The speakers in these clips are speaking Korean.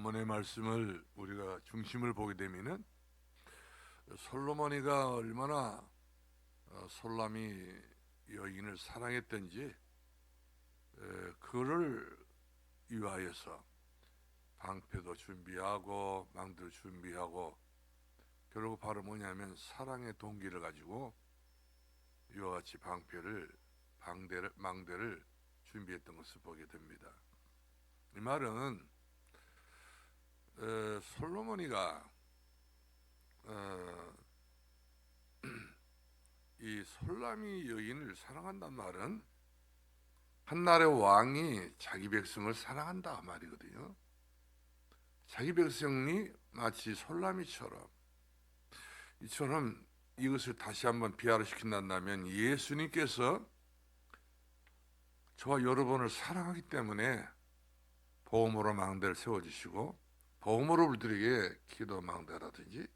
본문의 말씀을 우리가 중심을 보게 되면은 솔로몬이가 얼마나 솔라미 여인을 사랑했던지 그를 위하여서 방패도 준비하고 망대도 준비하고 결국 바로 뭐냐면 사랑의 동기를 가지고 이와 같이 망대를 준비했던 것을 보게 됩니다. 이 말은 솔로몬이가 이 솔라미 여인을 사랑한단 말은 한나라의 왕이 자기 백성을 사랑한다 말이거든요. 자기 백성이 마치 솔라미처럼 이처럼 이것을 다시 한번 비하를 시킨다면 예수님께서 저와 여러분을 사랑하기 때문에 보험으로 망대를 세워주시고 보험으로 우리들에게 기도 망대라든지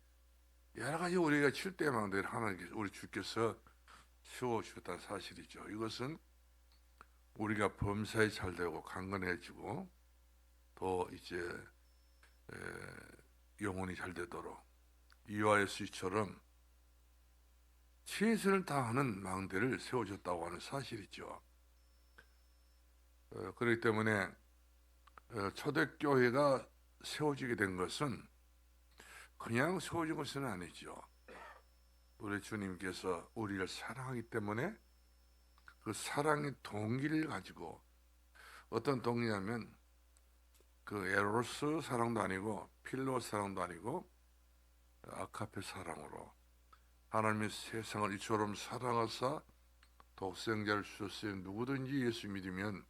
여러 가지 우리가 칠 때 망대를 하나님께서 우리 주께서 세워주셨다는 사실이죠. 이것은 우리가 범사에 잘되고 강건해지고 더 이제 영혼이 잘되도록 이와 예수처럼 최선을 다하는 망대를 세워줬다고 하는 사실이죠. 그렇기 때문에 초대교회가 세워지게 된 것은 그냥 세워진 것은 아니죠. 우리 주님께서 우리를 사랑하기 때문에 그 사랑의 동기를 가지고 어떤 동기냐면 그 에로스 사랑도 아니고 필로 사랑도 아니고 아카페 사랑으로 하나님의 세상을 이처럼 사랑하사 독생자를 주셨으니 누구든지 예수 믿으면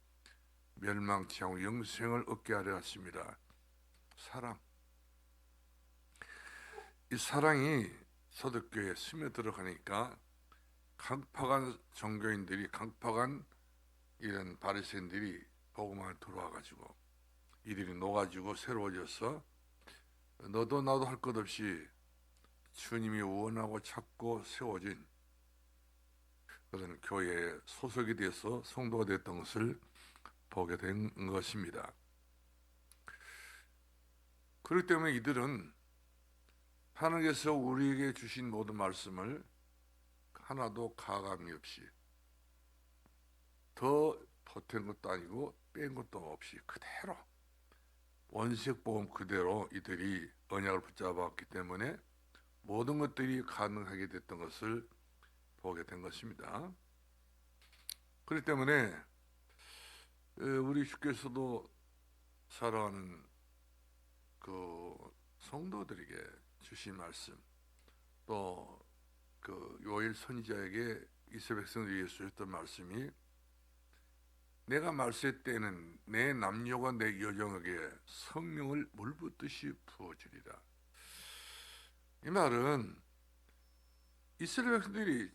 멸망치 않고 영생을 얻게 하려 하십니다. 사랑. 이 사랑이 초대교회에 스며들어가니까 강팍한 종교인들이 강팍한 이런 바리새인들이 복음을 들어와가지고 이들이 녹아지고 새로워져서 너도 나도 할 것 없이 주님이 원하고 찾고 세워진 그런 교회에 소속이 돼서 성도가 됐던 것을 보게 된 것입니다. 그렇기 때문에 이들은 하나님께서 우리에게 주신 모든 말씀을 하나도 가감이 없이 더 보탠 것도 아니고 뺀 것도 없이 그대로 원색복음 그대로 이들이 언약을 붙잡았기 때문에 모든 것들이 가능하게 됐던 것을 보게 된 것입니다. 그렇기 때문에 우리 주께서도 사랑하는 그 성도들에게 주신 말씀 또 그 요엘 선지자에게 이스라엘 백성들이 위해 주셨던 말씀이 내가 말세 때는 내 남녀가 내 여종에게 성령을 물붓듯이 부어주리라. 이 말은 이스라엘 백성들이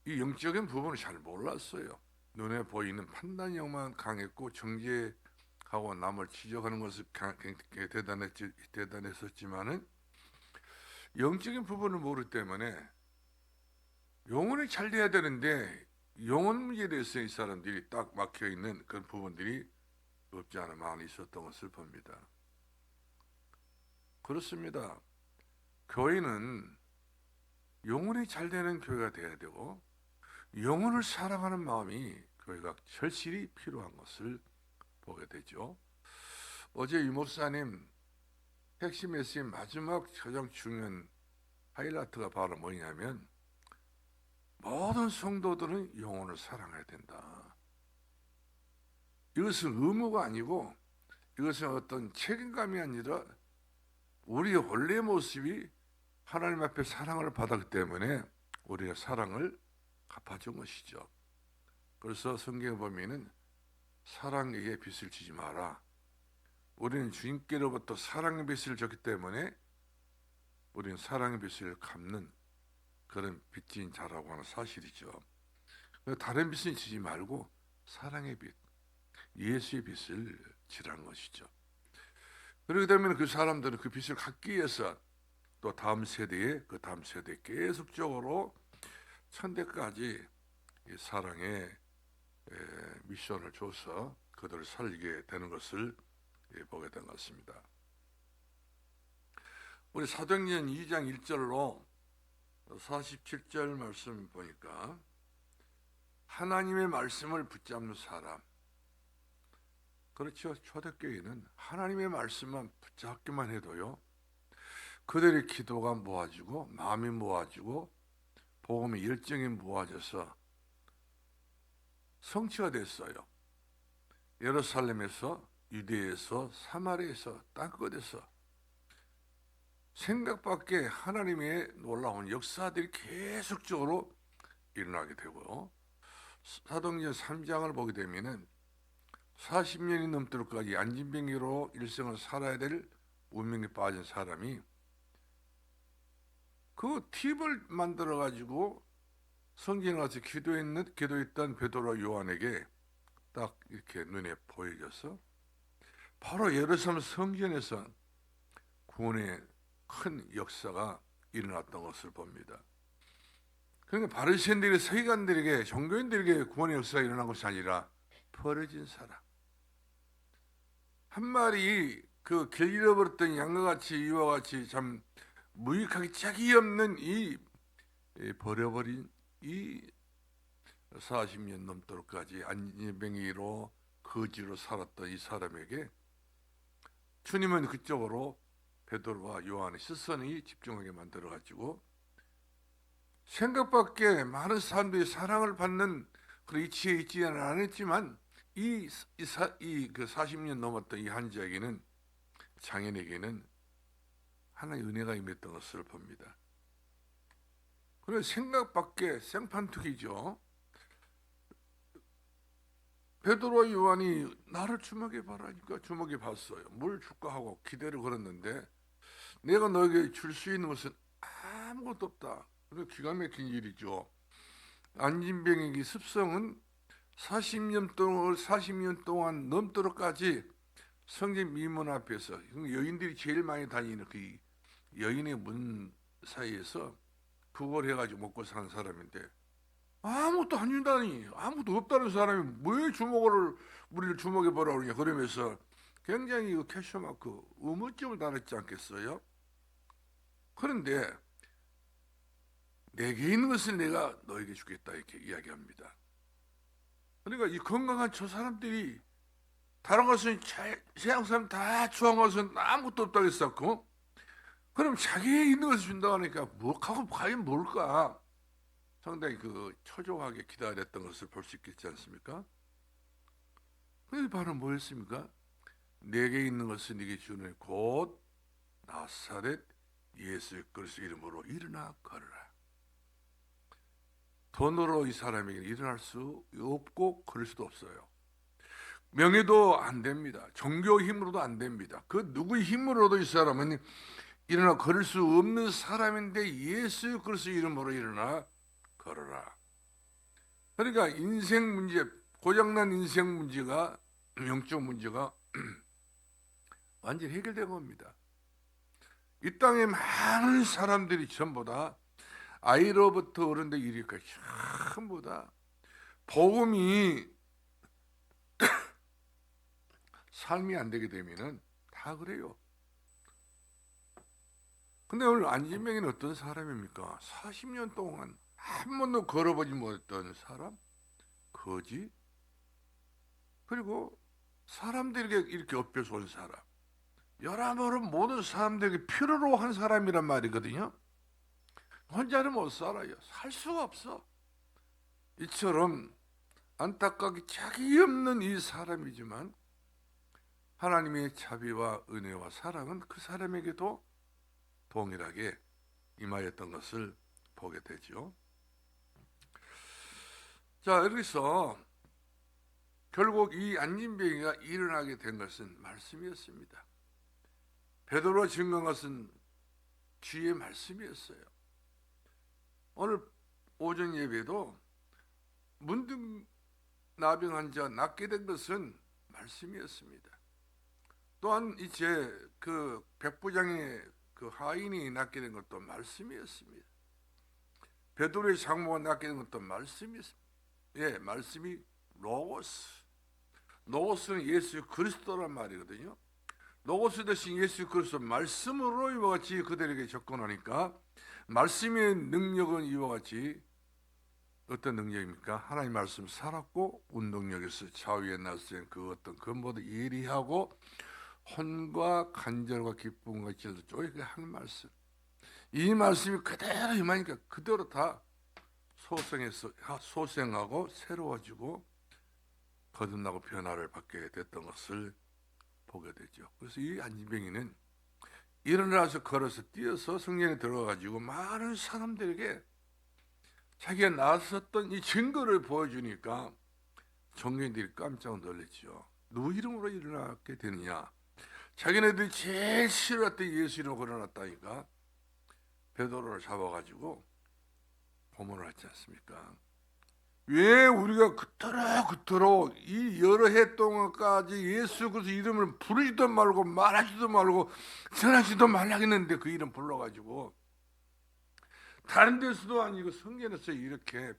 이 영적인 부분을 잘 몰랐어요. 눈에 보이는 판단력만 강했고 정죄하고 남을 지적하는 것을 굉장히 대단했었지만은 영적인 부분을 모르기 때문에 영혼이 잘 돼야 되는데 영혼 문제에 대해서 이 사람들이 딱 막혀 있는 그런 부분들이 없지 않아 많이 있었던 것을 봅니다. 그렇습니다. 교회는 영혼이 잘 되는 교회가 돼야 되고 영혼을 사랑하는 마음이 교회가 절실히 필요한 것을 보게 되죠. 어제 유 목사님 핵심 메시지 마지막 가장 중요한 하이라이트가 바로 뭐냐면 모든 성도들은 영혼을 사랑해야 된다. 이것은 의무가 아니고 이것은 어떤 책임감이 아니라 우리의 원래 모습이 하나님 앞에 사랑을 받았기 때문에 우리가 사랑을 갚아준 것이죠. 그래서 성경에 보면은 사랑에게 빚을 지지 마라. 우리는 주님께로부터 사랑의 빚을 졌기 때문에 우리는 사랑의 빚을 갚는 그런 빚진 자라고 하는 사실이죠. 다른 빚을 지지 말고 사랑의 빚, 예수의 빚을 지라는 것이죠. 그렇게 되면 그 사람들은 그 빚을 갚기 위해서 또 다음 세대에 계속적으로 천대까지 이 사랑의 미션을 줘서 그들을 살리게 되는 것을 보게 된 것 같습니다. 우리 사도행전 2장 1절로 47절 말씀 보니까 하나님의 말씀을 붙잡는 사람, 그렇죠. 초대교회는 하나님의 말씀만 붙잡기만 해도요, 그들의 기도가 모아지고 마음이 모아지고 복음의 열정이 모아져서 성취가 됐어요. 예루살렘에서, 유대에서, 사마리아에서, 땅끝에서 생각밖의 하나님의 놀라운 역사들이 계속적으로 일어나게 되고, 사도행전 3장을 보게 되면은 40년이 넘도록까지 안진병으로 일생을 살아야 될 운명에 빠진 사람이 그 팁을 만들어 가지고 성전에 가서 기도했던 베드로와 요한에게 딱 이렇게 눈에 보여져서 바로 예루살렘 성전에서 구원의 큰 역사가 일어났던 것을 봅니다. 그러니까 바리새인들이 서기관들에게, 종교인들에게 구원의 역사가 일어난 것이 아니라 버려진 사람 한 마리, 그 길 잃어버렸던 양과 같이 이와 같이 참 무익하게 짝이 없는 이 버려버린 이 40년 넘도록까지 안진뱅이로 거지로 살았던 이 사람에게 주님은 그쪽으로 베드로와 요한의 시선이 집중하게 만들어 가지고 생각밖에 많은 사람들이 사랑을 받는 그런 이치에 있지는 않았지만 그 40년 넘었던 이 한자에게는, 장인에게는 하나의 은혜가 임했던 것을 봅니다. 그래, 생각밖에 생판투기죠. 베드로와 요한이 나를 주목해 봐라니까 주목해 봤어요. 뭘 줄까 하고 기대를 걸었는데 내가 너에게 줄 수 있는 것은 아무것도 없다. 그래서 기가 막힌 일이죠. 안진병에게 습성은 40년 동안 넘도록까지 성전 미문 앞에서 여인들이 제일 많이 다니는 그 여인의 문 사이에서 구걸해가지고 먹고 사는 사람인데 아무것도 안 준다니, 아무것도 없다는 사람이 왜 우리를 주목해 보라 그러냐, 그러면서 굉장히 그 캐셔마크 의문점을 달았지 않겠어요? 그런데 내게 있는 것을 내가 너에게 주겠다 이렇게 이야기합니다. 그러니까 이 건강한 저 사람들이 다른 것은 세상 사람 다 좋아한 것은 아무것도 없다고 했었고, 그럼 자기에 있는 것을 준다고 하니까 하고 과연 뭘까? 상당히 그 초조하게 기다렸던 것을 볼 수 있겠지 않습니까? 그게 바로 뭐였습니까? 내게 있는 것을 네게 주는 곧 나사렛 예수 그리스도 이름으로 일어나 걸어라. 돈으로 이 사람에게 일어날 수 없고 그럴 수도 없어요. 명예도 안 됩니다. 종교 힘으로도 안 됩니다. 그 누구의 힘으로도 이 사람은 일어나 걸을 수 없는 사람인데 예수 그리스도 이름으로 일어나 걸어라. 그러니까 인생 문제, 고장난 인생 문제가, 영적 문제가 완전히 해결된 겁니다. 이 땅에 많은 사람들이 전부 다 아이로부터 어른들 이르기까지 전부 다 복음이 삶이 안 되게 되면은 다 그래요. 근데 오늘 안진뱅이는 어떤 사람입니까? 40년 동안 한 번도 걸어보지 못했던 사람, 거지, 그리고 사람들에게 이렇게 엎여서 온 사람, 여러모로 모든 사람들에게 필요로 한 사람이란 말이거든요. 혼자는 못 살아요. 살 수가 없어. 이처럼 안타깝게 짝이 없는 이 사람이지만 하나님의 자비와 은혜와 사랑은 그 사람에게도 동일하게 임하였던 것을 보게 되죠. 자, 여기서 결국 이 안진뱅이가 일어나게 된 것은 말씀이었습니다. 베드로가 증거한 것은 주의 말씀이었어요. 오늘 오전 예배도 문득 나병 환자 낫게 된 것은 말씀이었습니다. 또한 이제 그 백부장의 그 하인이 낫게 된 것도 말씀이었습니다. 베드로의 장모가 낫게 된 것도 말씀이었습니다. 예, 말씀이 로고스. 로고스는 예수 그리스도란 말이거든요. 로고스 대신 예수 그리스도 말씀으로 이와 같이 그들에게 접근하니까 말씀의 능력은 이와 같이 어떤 능력입니까? 하나님 말씀 살았고 운동력에서 좌우에 나선 그 어떤 근본도 예리하고 혼과 간절과 기쁨과 기도도 쪼개 하는 말씀. 이 말씀이 그대로 임하니까 그대로 다 소생하고 새로워지고 거듭나고 변화를 받게 됐던 것을 보게 되죠. 그래서 이 안진병이는 일어나서 걸어서 뛰어서 성전에 들어가가지고 많은 사람들에게 자기가 나섰던 이 증거를 보여주니까 종교인들이 깜짝 놀랐죠. 누구 이름으로 일어나게 되느냐? 자기네들이 제일 싫어했던 예수 이름으로 일어났다니까 베드로를 잡아가지고 고문을 하지 않습니까? 왜 우리가 그토록 이 여러 해 동안까지 예수 그리스도 이름을 부르지도 말고 말하지도 말고 전하지도 말라 했는데 그 이름 불러가지고 다른 데서도 아니고 성전에서 이렇게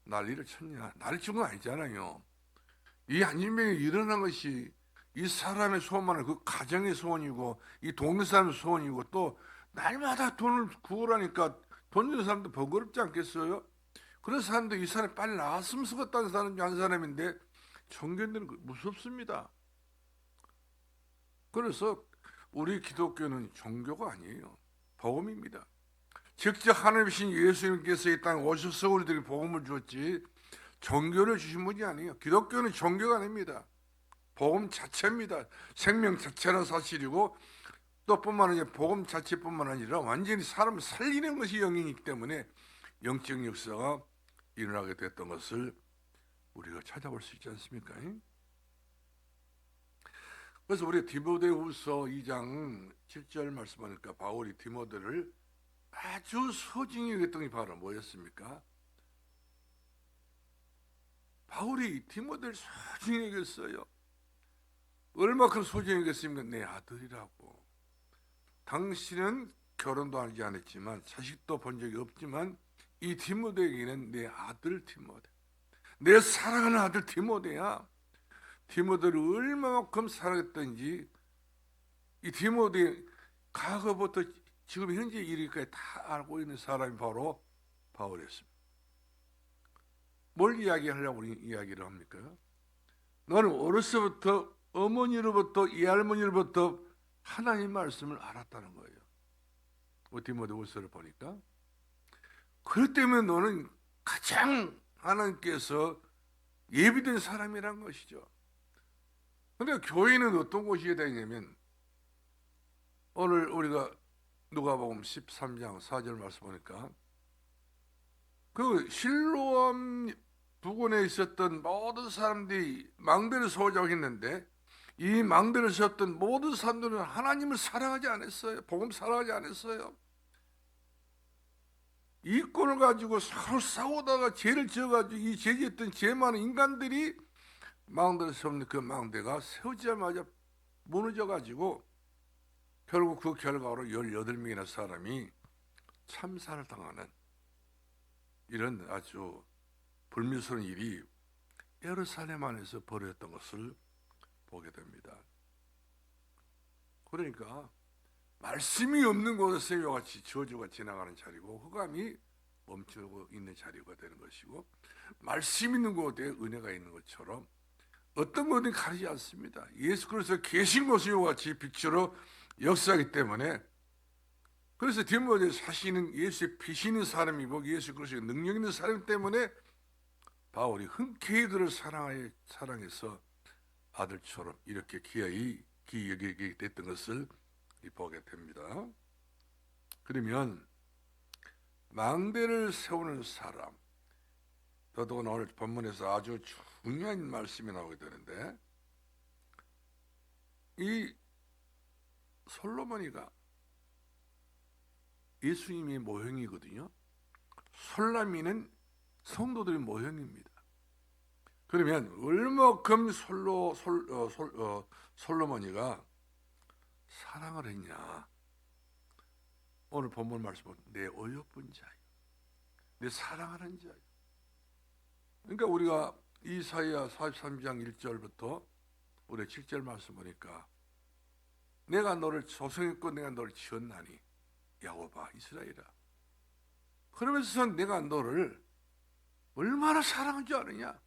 난리를 쳤냐? 난리 친 건 아니잖아요. 이 안진병이 일어난 것이 이 사람의 소원만은 그 가정의 소원이고 이 동네 사람의 소원이고 또 날마다 돈을 구하라니까 돈 주는 사람도 번거롭지 않겠어요? 그런 사람도 이 사람이 빨리 나왔으면 쓰겠다는 사람이 한 사람인데 종교인들은 무섭습니다. 그래서 우리 기독교는 종교가 아니에요. 복음입니다. 직접 하나님이신 예수님께서 이 땅에 오셔서 우리들에게 복음을 주었지 종교를 주신 분이 아니에요. 기독교는 종교가 아닙니다. 복음 자체입니다. 생명 자체는 사실이고 또 뿐만 아니라 복음 자체뿐만 아니라 완전히 사람을 살리는 것이 영이기 때문에 영적 역사가 일어나게 됐던 것을 우리가 찾아볼 수 있지 않습니까? 그래서 우리 디모데후서 2장 7절 말씀하니까 바울이 디모데를 아주 소중히 여겼던 게 바로 뭐였습니까? 바울이 디모데를 소중히 여겼어요. 얼마큼 소중히 여겼습니까? 내 아들이라고. 당신은 결혼도 하지 않았지만 자식도 본 적이 없지만 이 디모데에게는 내 아들 디모데, 내 사랑하는 아들 디모데야. 디모데를 얼마만큼 사랑했던지 이 디모데 과거부터 지금 현재 이르기까지 다 알고 있는 사람이 바로 바울이었습니다. 뭘 이야기하려고 우리 이야기를 합니까? 너는 어려서부터 어머니로부터 이 할머니로부터 하나님 말씀을 알았다는 거예요. 디모데후서를 보니까. 그렇기 때문에 너는 가장 하나님께서 예비된 사람이란 것이죠. 그런데 교회는 어떤 곳이어야 되냐면 오늘 우리가 누가복음 13장 4절 말씀 보니까 그 실로암 부근에 있었던 모든 사람들이 망대를 서자고 했는데 이 망대를 세웠던 모든 사람들은 하나님을 사랑하지 않았어요. 복음 사랑하지 않았어요. 이권을 가지고 서로 싸우다가 죄를 지어가지고 이 죄지었던 죄 많은 인간들이 망대를 세우는 그 망대가 세우자마자 무너져가지고 결국 그 결과로 18명이나 사람이 참사를 당하는 이런 아주 불미스러운 일이 예루살렘 안에서 벌어졌던 것을 보게 됩니다. 그러니까 말씀이 없는 곳에서 이와 같이 저주가 지나가는 자리고 흑암이 멈추고 있는 자리가 되는 것이고 말씀 있는 곳에 은혜가 있는 것처럼 어떤 것든 가리지 않습니다. 예수 그리스도 계신 곳이 이와 같이 빛으로 역사하기 때문에 그래서 디모데 사실은 예수의 빛이 있는 사람이고 예수 그리스도의 능력 있는 사람 때문에 바울이 흔쾌히 그를 사랑해서 아들처럼 이렇게 귀하게 여기게 됐던 것을 보게 됩니다. 그러면 망대를 세우는 사람, 더더군 오늘 본문에서 아주 중요한 말씀이 나오게 되는데 이 솔로몬이가 예수님이 모형이거든요. 솔라미는 성도들의 모형입니다. 그러면 얼마큼 솔로몬이가 사랑을 했냐? 오늘 본문 말씀은 내 어여쁜 자요, 내 사랑하는 자요. 그러니까 우리가 이사야 43장 1절부터 우리 7절 말씀 보니까 내가 너를 조성했고 내가 너를 지었나니 야곱아 이스라엘아. 그러면서 내가 너를 얼마나 사랑한 줄 아느냐.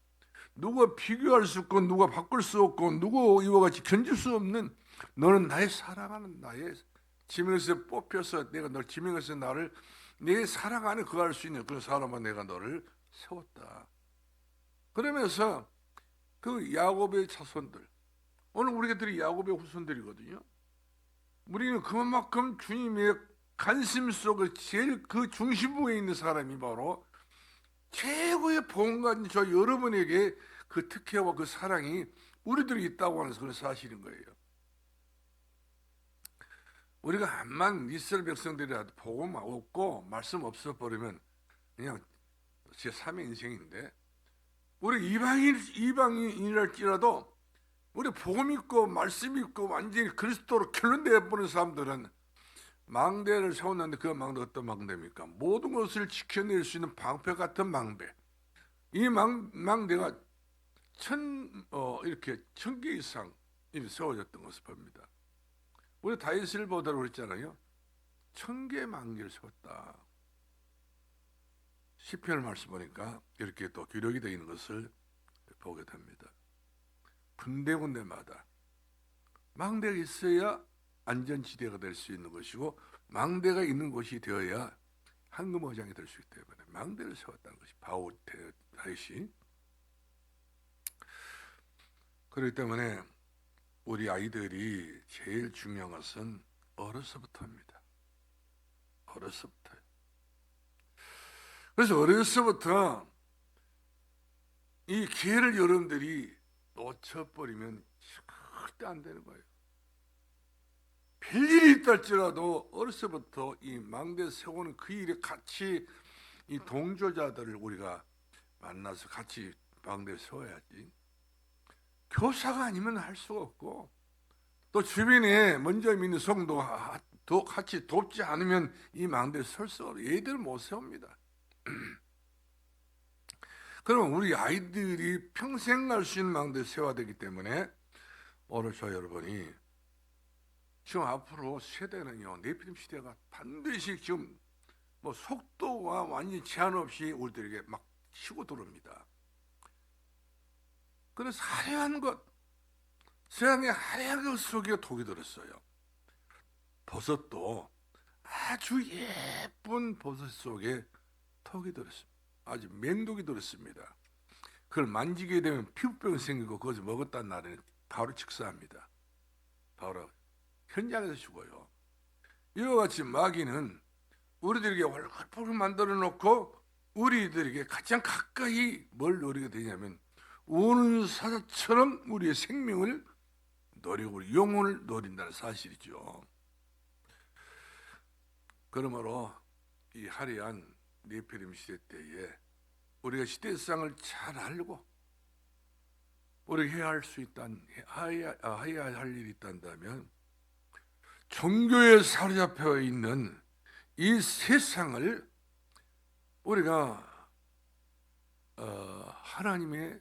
누가 비교할 수 없고 누가 바꿀 수 없고 누구 이와 같이 견딜 수 없는 너는 나의 사랑하는 나의 지명에서 뽑혀서 내가 널 지명해서 나를 내 사랑 안에 거할 수 있는 그런 사람만 내가 너를 세웠다. 그러면서 그 야곱의 자손들, 오늘 우리들이 야곱의 후손들이거든요. 우리는 그만큼 주님의 관심 속에 제일 그 중심부에 있는 사람이 바로 최고의 보험가인 저 여러분에게 그 특혜와 그 사랑이 우리들이 있다고 하는 그런 사실인 거예요. 우리가 암만 이스라엘 백성들이라도 복음 없고 말씀 없어 버리면 그냥 제 3의 인생인데, 우리 이방인이랄지라도 우리 복음 있고 말씀 있고 완전히 그리스도로 결론되어버린 사람들은 망대를 세웠는데 그 망대 어떤 망대입니까? 모든 것을 지켜낼 수 있는 방패 같은 망대. 이 망대가 이렇게 1000개 이상 세워졌던 것을 봅니다. 우리 다윗을 보더라고 그랬잖아요. 1000개의 망대를 세웠다. 시편 말씀 보니까 이렇게 또 기록이 되어 있는 것을 보게 됩니다. 군데군데마다 망대가 있어야 안전지대가 될 수 있는 것이고, 망대가 있는 곳이 되어야 황금어장이 될 수 있기 때문에 망대를 세웠다는 것이 다윗이. 그렇기 때문에 우리 아이들이 제일 중요한 것은 어려서부터입니다. 어려서부터요. 그래서 어려서부터 이 기회를 여러분들이 놓쳐버리면 절대 안 되는 거예요. 별일이 있다 할지라도 어려서부터 이 망대 세우는 그 일에 같이 이 동조자들을 우리가 만나서 같이 망대 세워야지. 교사가 아니면 할 수가 없고, 또 주변에 먼저 믿는 성도도 같이 돕지 않으면 이 망대에 설 수 없어요. 얘들 못 세웁니다. 그러면 우리 아이들이 평생 갈 수 있는 망대에 세워야 되기 때문에 오늘 저 여러분이 지금 앞으로 세대는요, 네피림 시대가 반드시 지금 뭐 속도와 완전히 제한 없이 우리들에게 막 치고 들어옵니다. 그래서 화려한 것, 세상에 화려한 것 속에 독이 들었어요. 버섯도 아주 예쁜 버섯 속에 톡이 들었습니다. 아주 맹독이 들었습니다. 그걸 만지게 되면 피부병이 생기고 그것을 먹었다는 날에는 바로 직사합니다. 바로 현장에서 죽어요. 이와 같이 마귀는 우리들에게 월급을 만들어 놓고 우리들에게 가장 가까이 뭘 노리게 되냐면 우는 사자처럼 우리의 생명을 노리고 영혼을 노린다는 사실이죠. 그러므로 이 화려한 네피림 시대 때에 우리가 시대상을 잘 알고 우리가 해야 할 수 있다면, 해야 할 일이 있다면 종교에 사로잡혀 있는 이 세상을 우리가 하나님의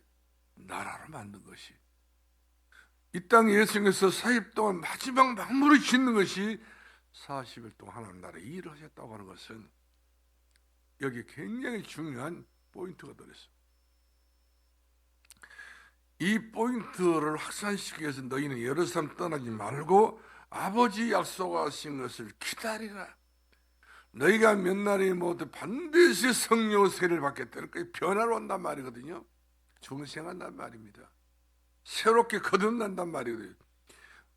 나라로 만든 것이, 이 땅에 예수님께서 40일 동안 마지막 만물을 짓는 것이 40일 동안 하나님 나라에 일을 하셨다고 하는 것은 여기 굉장히 중요한 포인트가 들어있어요. 이 포인트를 확산시키기 위해서 너희는 예루살렘 떠나지 말고 아버지 약속하신 것을 기다리라. 너희가 몇 날이 모두 반드시 성령 세례를 받겠다는 그 변화로 온단 말이거든요. 중생한단 말입니다. 새롭게 거듭난단 말이거든요.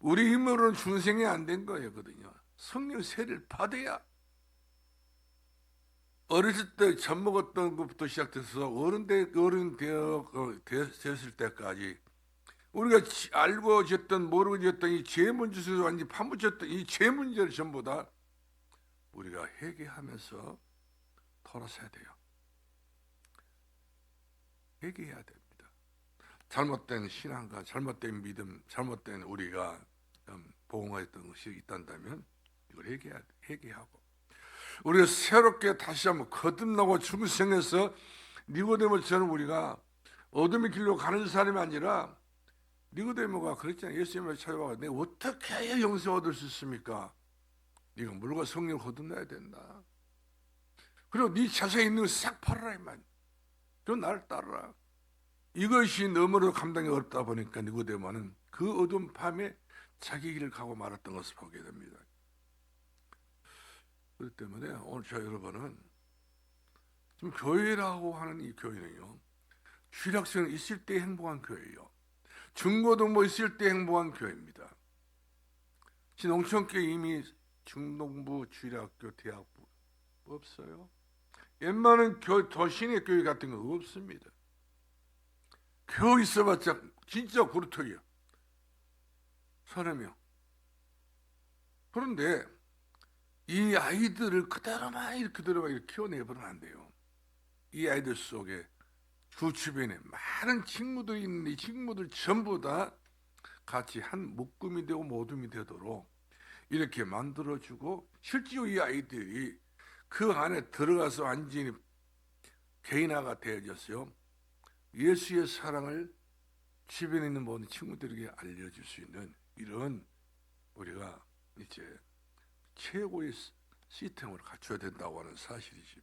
우리 힘으로는 중생이 안 된 거거든요. 성령 세례를 받아야, 어렸을 때 젖 먹었던 것부터 시작돼서 어른 되었을 때까지 우리가 알고 지었던 모르고 지었던 이 죄 문제에서 완전히 파묻혔던 이 죄 문제를 전부 다 우리가 회개하면서 털어서야 돼요. 회개해야 됩니다. 잘못된 신앙과 잘못된 믿음, 잘못된 우리가 봉헌했던 것이 있단다면 이걸 회개하고 우리가 새롭게 다시 한번 거듭나고 중생에서 니고데모처럼 우리가 어둠의 길로 가는 사람이 아니라 니고데모가 그랬잖아요. 예수님을 찾아와 내가 어떻게 해야 영생 얻을 수 있습니까? 네가 물과 성령을 거듭나야 된다. 그리고 네 자세에 있는 걸 싹 팔아라 이만. 그리고 나를 따르라. 이것이 너무나도 감당이 어렵다 보니까 니고데모는 그 어두운 밤에 자기 길을 가고 말았던 것을 보게 됩니다. 그렇기 때문에 오늘 저 여러분은 지금 교회라고 하는 이 교회는요, 주일학생 있을 때 행복한 교회예요. 중고등부 있을 때 행복한 교회입니다. 지금 농촌교회 이미 중동부, 주일학교, 대학부 없어요. 웬만한 도시내 교회 같은 거 없습니다. 교회 있어봤자 진짜 구루토기야. 서너 명. 그런데 이 아이들을 그대로만 이렇게 키워내버리면 안 돼요. 이 아이들 속에 주 주변에 많은 친구들이 있는데 이 친구들 전부 다 같이 한 묶음이 되고 모둠이 되도록 이렇게 만들어주고 실제로 이 아이들이 그 안에 들어가서 완전히 개인화가 되어졌어요. 예수의 사랑을 주변에 있는 모든 친구들에게 알려줄 수 있는 이런 우리가 이제 최고의 시스템을 갖춰야 된다고 하는 사실이지.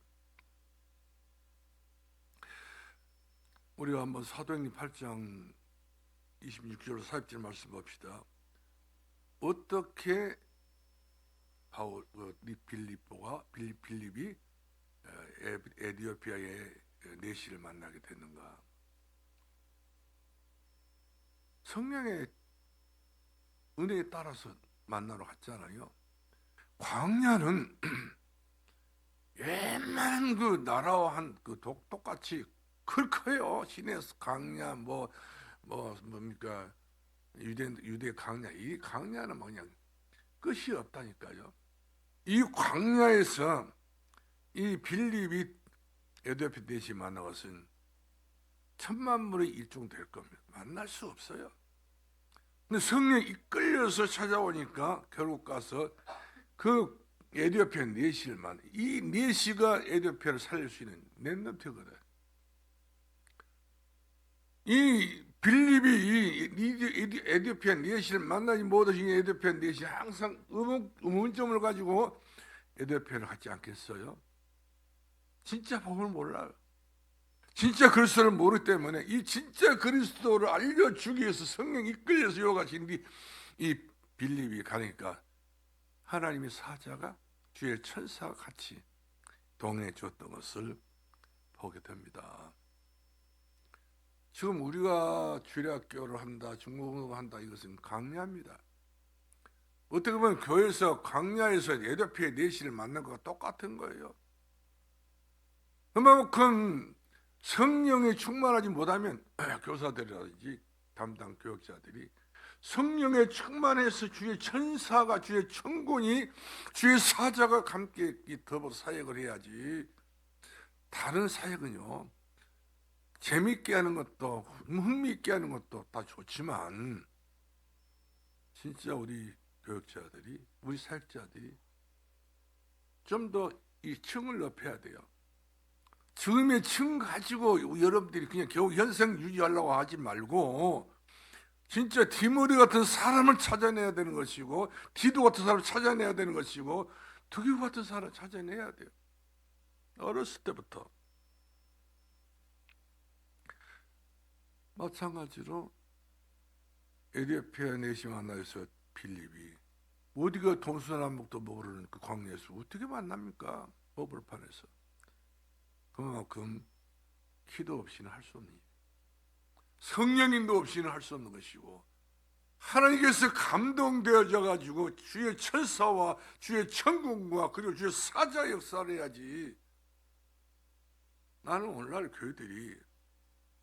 우리가 한번 사도행전 8장 26절 40절 말씀 봅시다. 어떻게 빌립이 에디오피아의 내시를 만나게 됐는가? 성령의 은혜에 따라서 만나러 갔잖아요. 광야는 웬만한 그 나라와 한 그 똑같이 커요. 시내 광야 뭡니까 유대 광야, 이 광야는 그냥 끝이 없다니까요. 이 광야에서 이 빌립이 에디오피아 내시 만난 것은 천만물의 일종 될 겁니다. 만날 수 없어요. 근데 성령이 이끌려서 찾아오니까 결국 가서 그 에디오피아 내시를 만나. 이 내시가 에디오피아를 살릴 수 있는 넷너트거든. 이 빌립이 이 에디오피아 내시를 만나지 못하신 에디오피아 내시 항상 의문점을 가지고 에디오피아를 갖지 않겠어요? 진짜 복음을 몰라요. 진짜 그리스도를 모르기 때문에 이 진짜 그리스도를 알려주기 위해서 성령이 이끌려서 요가신뒤 이 빌립이 가니까 하나님의 사자가 주의 천사와 같이 동행해 줬던 것을 보게 됩니다. 지금 우리가 주일학교를 한다, 중고등부를 한다, 이것은 광야입니다. 어떻게 보면 교회에서 광야에서 에디오피아 내시를 만난 것과 똑같은 거예요. 그만큼 성령에 충만하지 못하면 교사들이라든지 담당 교역자들이 성령에 충만해서 주의 천사가, 주의 천군이, 주의 사자가 함께 더불어 사역을 해야지. 다른 사역은요, 재밌게 하는 것도 흥미있게 하는 것도 다 좋지만 진짜 우리 교역자들이, 우리 사역자들이 좀 더 이 층을 높여야 돼요. 지금의 층 가지고 여러분들이 그냥 겨우 현생 유지하려고 하지 말고 진짜 디모데 같은 사람을 찾아내야 되는 것이고, 디도 같은 사람을 찾아내야 되는 것이고, 두기구 같은 사람을 찾아내야 돼요. 어렸을 때부터. 마찬가지로 에디오피아 내시 만나서 빌립이 어디가 동서남북도 모르는 그 광야에서 어떻게 만납니까? 버블판에서. 그만큼 기도 없이는 할 수 없는 일, 성령님도 없이는 할 수 없는 것이고, 하나님께서 감동되어져 가지고 주의 천사와 주의 천군과 그리고 주의 사자 역사를 해야지. 나는 오늘날 교회들이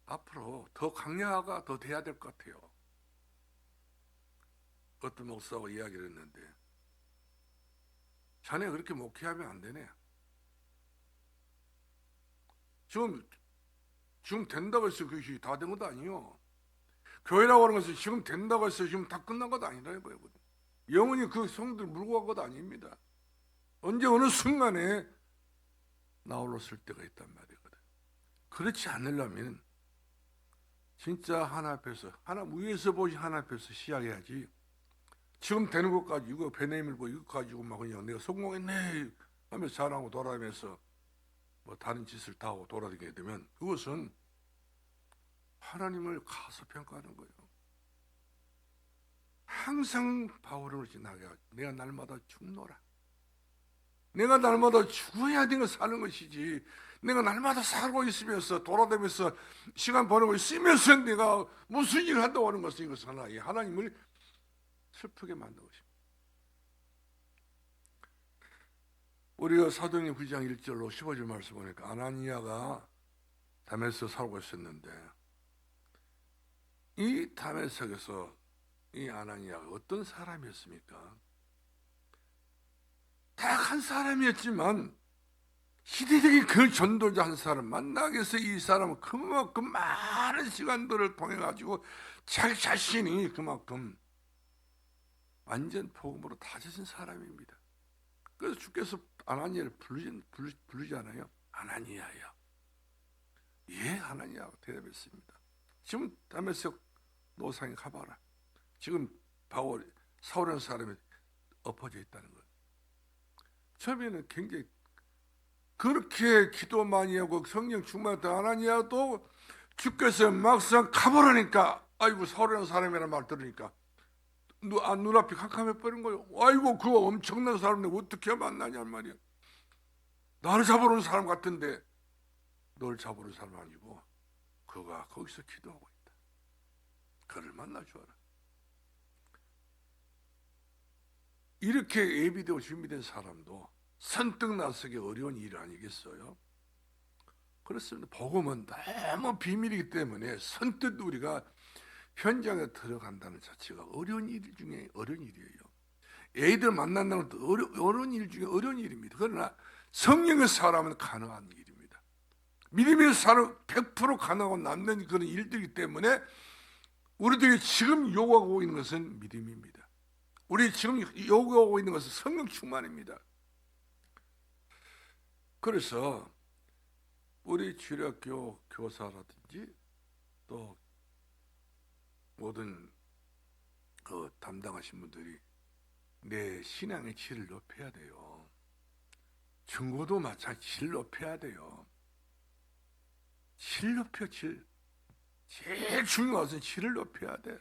앞으로 더 강야가 더 돼야 될 것 같아요. 어떤 목사하고 이야기를 했는데, 자네 그렇게 목회하면 안 되네. 지금 된다고 해서 그것이 다 된 것도 아니에요. 교회라고 하는 것은 지금 된다고 해서 지금 다 끝난 것도 아니라는 거예요. 영원히 그 성도를 물고 간 것도 아닙니다. 언제 어느 순간에 나홀로 쓸 때가 있단 말이거든. 그렇지 않으려면 진짜 하나 앞에서, 하나 위에서 보지 하나 앞에서 시작해야지. 지금 되는 것 가지고 이거 배 내밀고 이거 가지고 막 그냥 내가 성공했네 하면서 자랑하고 돌아다니면서 뭐 다른 짓을 다 하고 돌아다니게 되면 그것은 하나님을 가소평가하는 거예요. 항상 바울을 지나게 내가 날마다 죽노라. 내가 날마다 죽어야 되는 사는 것이지, 내가 날마다 살고 있으면서 돌아다니면서 시간 보내고 있으면서 내가 무슨 일을 한다고 하는 것은 이것은 하나님을 슬프게 만든 것입니다. 우리가 사도행전 9장 1절로 15절 말씀 보니까 아나니아가 다메섹에 살고 있었는데 이 다메섹에서 이 아나니아가 어떤 사람이었습니까? 딱 한 사람이었지만 시대적인 그 전도자 한 사람 만나게 해서 이 사람은 그만큼 많은 시간들을 통해 가지고 자기 자신이 그만큼 완전 복음으로 다져진 사람입니다. 그래서 주께서 아나니아를 부르잖아요. 아나니아야. 예, 아나니아가 대답했습니다. 지금 다메섹 노상에 가봐라. 지금 사울이라는 사람이 엎어져 있다는 거예요. 처음에는 굉장히 그렇게 기도 많이 하고 성령 충만했던 아나니아도 주께서 막상 가보라니까, 아이고 사울이라는 사람이라는 말 들으니까 눈앞이 캄캄해 버린 거예요. 아이고 그거 엄청난 사람인데 어떻게 만나냔 말이야. 나를 잡으러 온 사람 같은데 널 잡으러 온 사람 아니고 그가 거기서 기도하고 있다. 그를 만나 주어라. 이렇게 예비되고 준비된 사람도 선뜻 나서기 어려운 일 아니겠어요? 그렇습니다. 복음은 너무 비밀이기 때문에 선뜻 우리가 현장에 들어간다는 자체가 어려운 일 중에 어려운 일이에요. 애들 만난다는 것도 어려운 일 중에 어려운 일입니다. 그러나 성령의 사람은 가능한 일입니다. 믿음의 사람 100% 가능하고 남는 그런 일들이기 때문에 우리들이 지금 요구하고 있는 것은 믿음입니다. 우리 지금 요구하고 있는 것은 성령 충만입니다. 그래서 우리 주일학교 교사라든지 또 모든 그 담당하신 분들이 내 신앙의 질을 높여야 돼요. 중고도 마찬가지 질 높여야 돼요. 질 높여, 질. 제일 중요한 것은 질을 높여야 돼.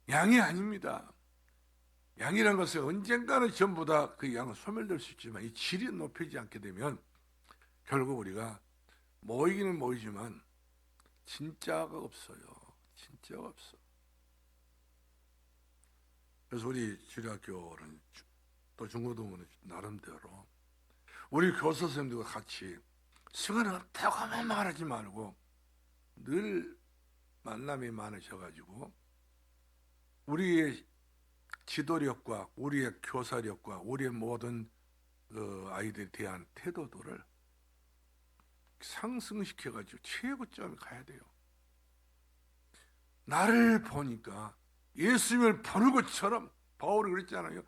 양이 아닙니다. 양이란 것은 언젠가는 전부 다 그 양은 소멸될 수 있지만 이 질이 높이지 않게 되면 결국 우리가 모이기는 모이지만 진짜가 없어요. 진짜가 없어. 그래서 우리 주일학교는 또 중고등부는 나름대로 우리 교사 선생님들과 같이 시간이 없다고 하면 말하지 말고 늘 만남이 많으셔가지고 우리의 지도력과 우리의 교사력과 우리의 모든 아이들에 대한 태도들을 상승시켜가지고 최고점에 가야 돼요. 나를 보니까 예수님을 보는 것처럼, 바울이 그랬잖아요.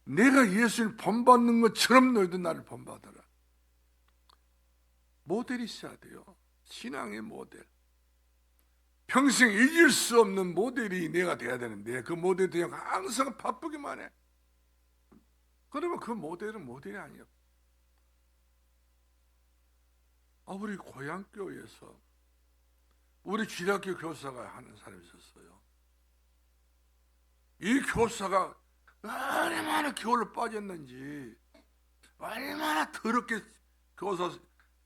내가 예수님을 본받는 것처럼 너희도 나를 본받아라. 모델이 있어야 돼요. 신앙의 모델. 평생 잊을 수 없는 모델이 내가 돼야 되는데 그 모델에 대한 항상 바쁘기만 해. 그러면 그 모델은 모델이 아니야. 우리 고향교회에서 우리 주일학교 교사가 하는 사람이 있었어요. 이 교사가 얼마나 교회를 빠졌는지, 얼마나 더럽게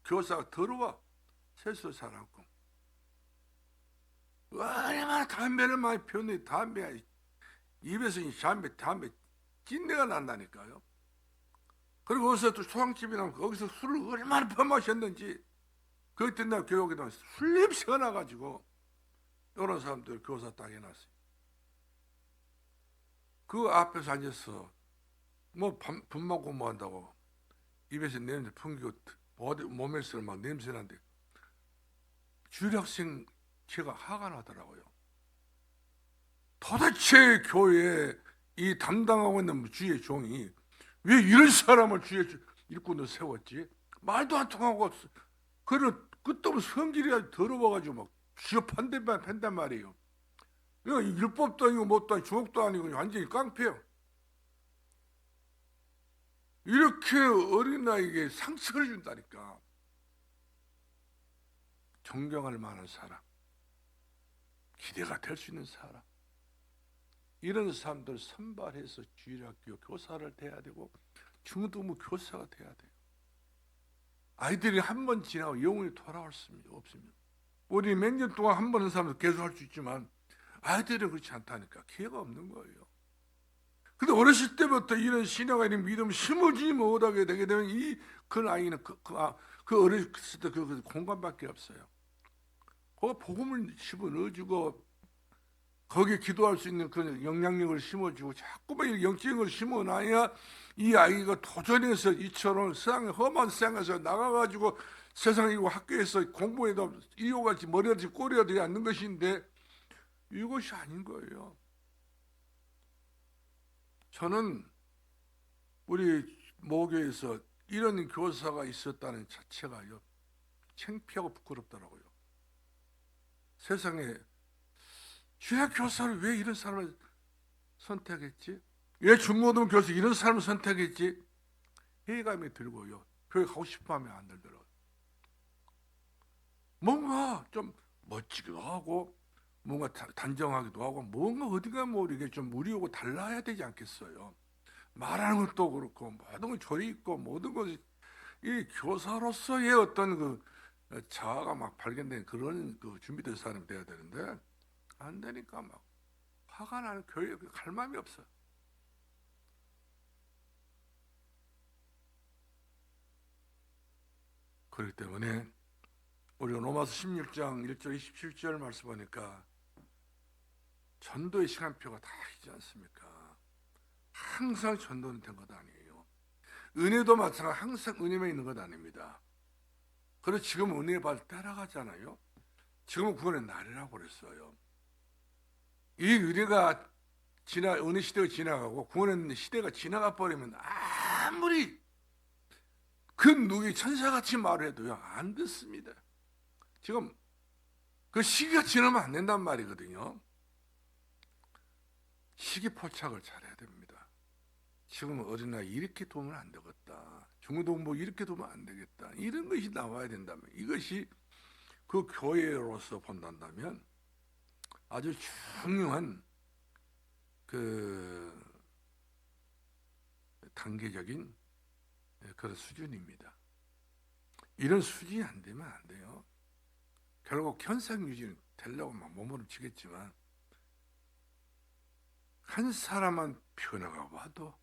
교사가 더러워. 세수 잘 않고 얼마나 담배를 많이 피웠는데 담배 입에서 담배 찐내가 난다니까요. 그리고 거기서 또 소방집이나 거기서 술을 얼마나 퍼마셨는지, 그때 나 교육에다 술 냄새가 나가지고 이런 사람들 교사 딱 해놨어요. 그 앞에서 앉아서 뭐 분만 공부한다고 입에서 냄새 풍기고 몸에서 막 냄새 나는데 주일학생 제가 화가 나더라고요. 도대체 교회에 이 담당하고 있는 주의 종이 왜 이런 사람을 주의 일꾼으로 세웠지? 말도 안 통하고 그때부터 성질이 아주 더러워가지고 막 지어 판단 말이에요. 이거 율법도 아니고 뭣도 아니고 주옥도 아니고 완전히 깡패요. 이렇게 어린아이에게 상처를 준다니까. 존경할 만한 사람, 기대가 될 수 있는 사람, 이런 사람들 선발해서 주일학교 교사를 돼야 되고 중등부 교사가 돼야 돼요. 아이들이 한 번 지나고 영원히 돌아올 수 없습니다. 우리 몇 년 동안 한 번 한 사람도 계속 할 수 있지만 아이들은 그렇지 않다니까. 기회가 없는 거예요. 근데 어렸을 때부터 이런 신앙과 이런 믿음을 심어주지 못하게 되게 되면 그 아이는 그 어렸을 때 그 공간밖에 없어요. 거기 복음을 집어넣어주고 거기에 기도할 수 있는 그런 영향력을 심어주고 자꾸만 이 영적인 걸 심어놔야 이 아이가 도전해서 이처럼 세상에 험한 세상에서 나가가지고 세상이고 학교에서 공부해도 이유같이 머리같이 꼬리가 되지 않는 것인데 이것이 아닌 거예요. 저는 우리 모교에서 이런 교사가 있었다는 자체가요 창피하고 부끄럽더라고요. 세상에 주약 교사를 왜 이런 사람을 선택했지? 왜 중고등 교수 이런 사람을 선택했지? 회의감이 들고요. 교회 가고 싶어 하면 안 들더라고요. 뭔가 좀 멋지기도 하고 뭔가 단정하기도 하고 뭔가 어디가 모르게 좀 우리하고 달라야 되지 않겠어요? 말하는 것도 그렇고 모든 건 조리 있고 모든 것이 이 교사로서의 어떤 그 자아가 막 발견된 그런 그 준비된 사람이 돼야 되는데 안 되니까 막 화가 나는 교회에 갈 마음이 없어. 그렇기 때문에 우리가 로마서 16장 1절 27절 말씀 보니까 전도의 시간표가 다 있지 않습니까? 항상 전도는 된 것 아니에요. 은혜도 마찬가지 항상 은혜만 있는 것 아닙니다. 그래서 지금 은혜 받을 따라가잖아요. 지금은 구원의 날이라고 그랬어요. 이 은혜가 은혜 시대가 지나가고 구원의 시대가 지나가 버리면 아무리 그 누구의 천사같이 말해도요 안 듣습니다. 지금 그 시기가 지나면 안 된단 말이거든요. 시기 포착을 잘해야 됩니다. 지금 어린아이 이렇게 두면 안 되겠다. 중고등부 이렇게 두면 안 되겠다. 이런 것이 나와야 된다면 이것이 그 교회로서 본다면 아주 중요한 그 단계적인 그런 수준입니다. 이런 수준이 안 되면 안 돼요. 결국 현상 유지는 되려고 막 몸부림치겠지만 한 사람만 변화가 와도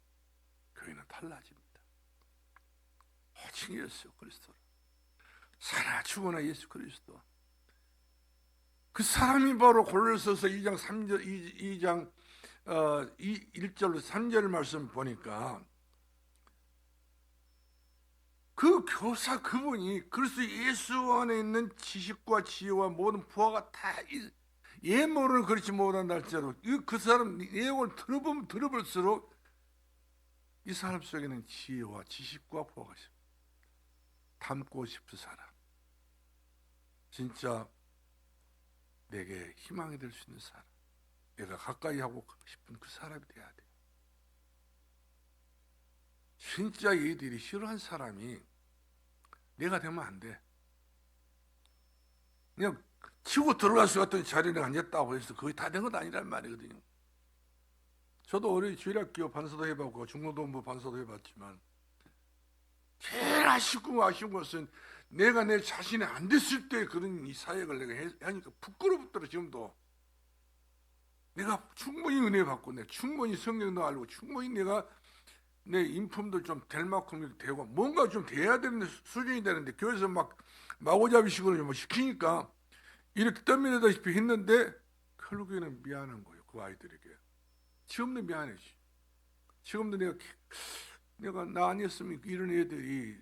교회는 달라집니다. 오직 예수 그리스도 살아 죽어나 예수 그리스도 그 사람이 바로 골로새서 2장 3절 2장 1절로 3절 말씀 보니까 그 교사 그분이 그리스도 예수 안에 있는 지식과 지혜와 모든 부하가 다 예모를 그렇지 못한다 할지라도 그 사람 내용을 들어보면 들어볼수록 이 사람 속에는 지혜와 지식과 부하가 있습니다. 닮고 싶은 사람, 진짜 내게 희망이 될 수 있는 사람, 내가 가까이 하고 싶은 그 사람이 돼야 돼요. 진짜 얘들이 싫어한 사람이 내가 되면 안 돼. 그냥 치고 들어갈 수 같은 자리에 앉았다고 해서 거의 다 된 건 아니란 말이거든요. 저도 어린 주일학교 반사도 해봤고 중고등부 반사도 해봤지만 제일 아쉬운 것은 내가 내 자신이 안 됐을 때 그런 이 사역을 내가 하니까 부끄럽더라. 지금도 내가 충분히 은혜 받고 내가 충분히 성경도 알고 충분히 내가 내 인품도 좀 될 만큼 되고 뭔가 좀 돼야 되는 수준이 되는데 교회에서 막 마구잡이식으로 좀 시키니까 이렇게 떠밀다시피 했는데 결국에는 미안한 거예요. 그 아이들에게. 지금도 미안해지. 지금도 내가 나 아니었으면 이런 애들이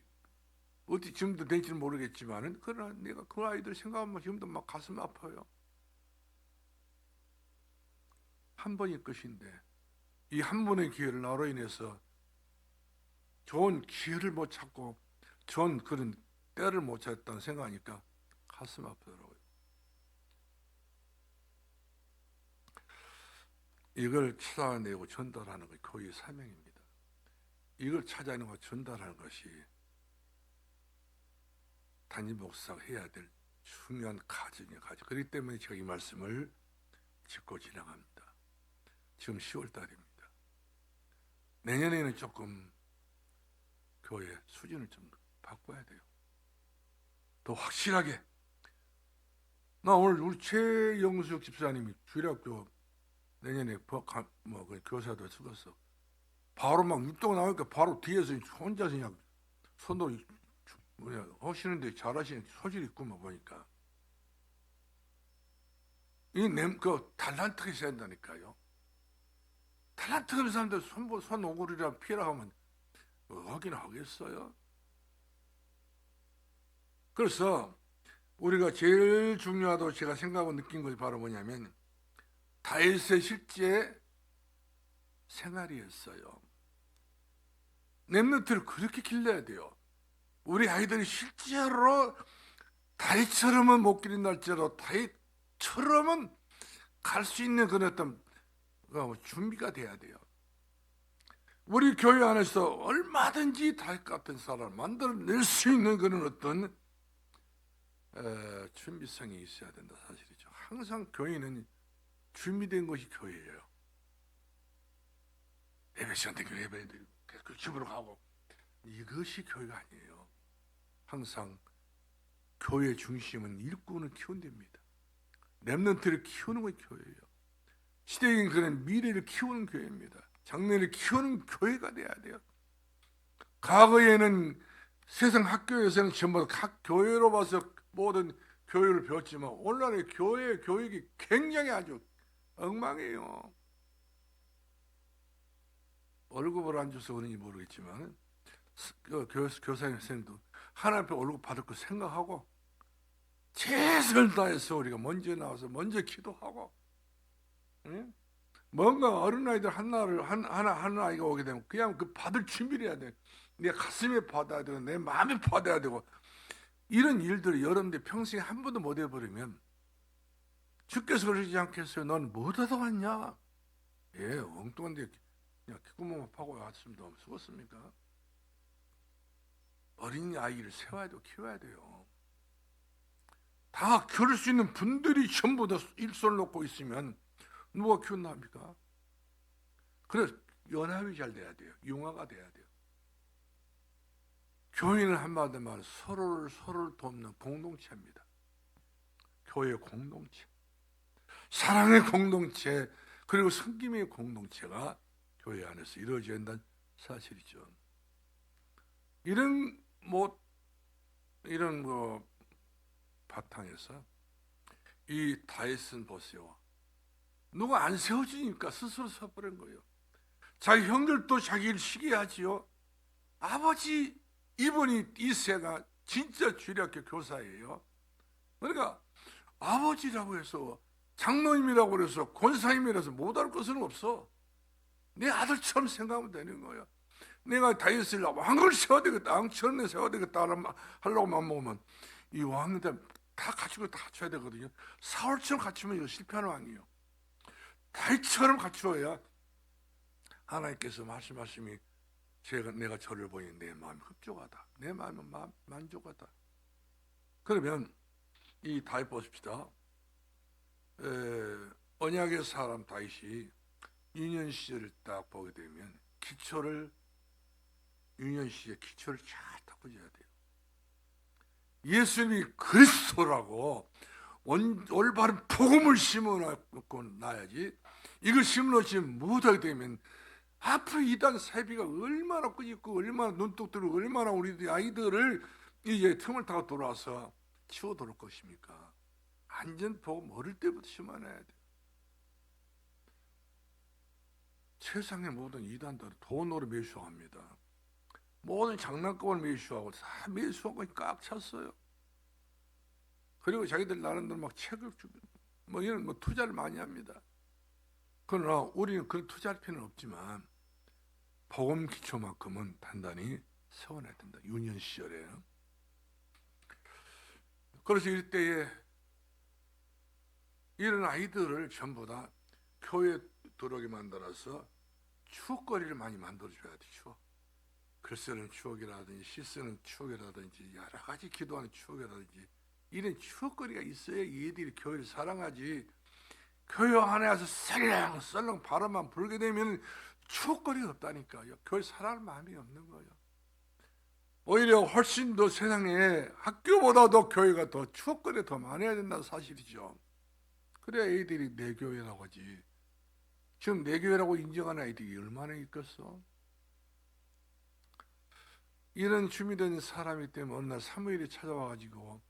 어디 지금도 될지는 모르겠지만은 그러나 내가 그 아이들 생각하면 지금도 막 가슴 아파요. 한 번일 것인데 이 한 번의 기회를 나로 인해서 좋은 기회를 못 찾고 좋은 그런 때를 못 찾았다는 생각하니까 가슴 아프더라고요. 이걸 찾아내고 전달하는 것이 교회의 사명입니다. 이걸 찾아내고 전달하는 것이 담임 목사가 해야 될 중요한 과정이에요. 그렇기 때문에 제가 이 말씀을 짚고 지나갑니다. 지금 10월 달입니다. 내년에는 조금 교회 수준을 좀 바꿔야 돼요. 더 확실하게. 나 오늘 우리 최영숙 집사님이 주일학교 내년에 그 교사도 죽었어. 바로 막 육동 나오니까 바로 뒤에서 혼자서 그냥 손으로 하시는데 잘하시는 소질이 있구만 보니까. 그 달란트가 있어야 된다니까요. 달란트 없는 사람들 손 오골이라 피해라 하면 하긴 하겠어요. 그래서 우리가 제일 중요하다고 제가 생각하고 느낀 것이 바로 뭐냐면 다윗의 실제 생활이었어요. 렘넌트를 그렇게 길러야 돼요. 우리 아이들이 실제로 다윗처럼은 못 기린다 할지라도 다윗처럼은 갈 수 있는 그런 어떤 준비가 돼야 돼요. 우리 교회 안에서 얼마든지 다윗 같은 사람을 만들어낼 수 있는 그런 어떤 준비성이 있어야 된다 사실이죠. 항상 교회는 준비된 것이 교회예요. 예배 시간 되고 예배 드리고 그 집으로 가고 이것이 교회가 아니에요. 항상 교회 중심은 일꾼을 키우는 데입니다. 렘넌트를 키우는 것이 교회예요. 시대적인 그런 미래를 키우는 교회입니다. 장래를 키우는 교회가 돼야 돼요. 과거에는 세상 학교에서는 전부 각 교회로 봐서 모든 교육을 배웠지만 오늘날의 교회 교육이 굉장히 아주 엉망이에요. 월급을 안 줘서 그런지 모르겠지만 교사님 선생님도 하나님 앞에 월급 받을 거 생각하고 최선을 다해서 우리가 먼저 나와서 먼저 기도하고, 응? 뭔가 어린아이들 하나 아이가 오게 되면 그냥 그 받을 준비를 해야 돼. 내 가슴에 받아야 되고 내 마음에 받아야 되고 이런 일들을 여러분들 평생에 한 번도 못 해버리면 주께서 그러지 않겠어요? 넌 뭐 하다 왔냐? 예, 엉뚱한데 그냥 귓구멍만 파고 왔으면 너무 죽었습니까? 어린 아이를 세워야 되고 키워야 돼요. 다 키울 수 있는 분들이 전부 다 일손을 놓고 있으면 누가 키운다 합니까? 그래서 연합이 잘 돼야 돼요. 융화가 돼야 돼요. 교회는 한마디로 말해 서로를 돕는 공동체입니다. 교회 공동체, 사랑의 공동체, 그리고 섬김의 공동체가 교회 안에서 이루어져야 한다는 사실이죠. 이런 바탕에서 이 다윗은 보세요. 누가 안 세워주니까 스스로 서버린 거예요. 자기 형들도 자기를 시기해 하지요. 아버지 이분이 이세가 진짜 주일학교 교사예요. 그러니까 아버지라고 해서 장로님이라고 해서 권사님이라서 못할 것은 없어. 내 아들처럼 생각하면 되는 거예요. 내가 다윗을 왕을 세워야 되겠다, 왕처럼 세워야 되겠다 하려고 마음먹으면 이 왕들 다 갖추고 다 갖춰야 되거든요. 사울처럼 갖추면 이거 실패하는 왕이에요. 다윗처럼 갖추어야 하나님께서 말씀하심이 내가 저를 보니 내 마음이 흡족하다. 내 마음은 만족하다. 그러면 이 다윗 보십시다. 언약의 사람 다윗이 유년 시절을 딱 보게 되면 유년 시절 기초를 잘 닦아줘야 돼요. 예수님이 그리스도라고 올바른 복음을 심어놓고 나야지. 이걸 심어놓지 못하게 되면 앞으로 이단 세비가 얼마나 끄집고 얼마나 눈독 들고 얼마나 우리 아이들을 이제 틈을 타고 돌아와서 치워들을 것입니까? 안전 복음 어릴 때부터 심어놔야 돼요. 세상의 모든 이단들은 돈으로 매수합니다. 모든 장난감을 매수하고 다 매수하고 꽉 찼어요. 그리고 자기들 나름대로 막 책을 주고 이런 투자를 많이 합니다. 그러나 우리는 그런 투자할 필요는 없지만 복음 기초만큼은 단단히 세워놔야 된다. 유년 시절에. 그래서 이때에 이런 아이들을 전부 다 교회 들어오게 만들어서 추억거리를 많이 만들어줘야 돼. 추억. 글 쓰는 추억이라든지 시 쓰는 추억이라든지 여러 가지 기도하는 추억이라든지 이런 추억거리가 있어야 얘들이 교회를 사랑하지. 교회 안에 와서 썰렁썰렁 바람만 불게 되면 추억거리가 없다니까요. 교회 사랑할 마음이 없는 거예요. 오히려 훨씬 더 세상에 학교보다도 교회가 더 추억거리가 더 많아야 된다는 사실이죠. 그래야 애들이 내 교회라고 하지. 지금 내 교회라고 인정하는 아이들이 얼마나 있겠어? 이런 준비된 사람이기 때문에 어느 날 사무엘이 찾아와가지고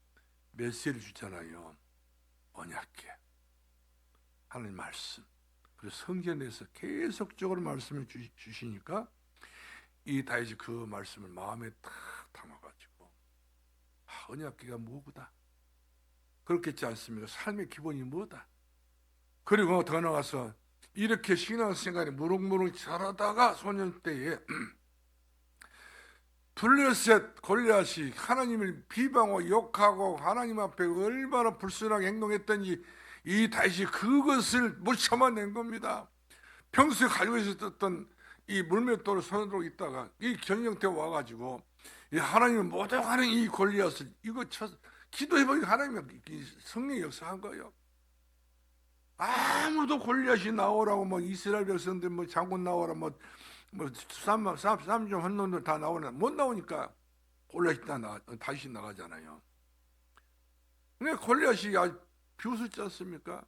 메시지를 주잖아요. 언약궤, 하나님 말씀, 그리고 성전에서 계속적으로 말씀을 주시니까 이 다윗이 그 말씀을 마음에 탁 담아가지고 언약궤가 뭐구나, 그렇겠지 않습니까? 삶의 기본이 뭐다. 그리고 더 나가서 이렇게 신앙생활에 무럭무럭 자라다가 소년 때에 블레셋 골리앗이 하나님을 비방하고 욕하고 하나님 앞에 얼마나 불순하게 행동했던지 이 다윗이 그것을 못 참아낸 겁니다. 평소에 가지고 있었던 이 물맷돌을 손으로 있다가 이 경영태 와가지고 이 하나님을 모독하는 이 골리앗을 이거 기도해보니까 하나님이 성령의 역사한 거예요. 아무도 골리앗이 나오라고 뭐 이스라엘 백성들 뭐 장군 나오라 뭐 삼종 헌놈들 다 나오나 못 나오니까 골리앗이 다시 나가잖아요. 근데 골리앗이 아주 비웃었지 않습니까?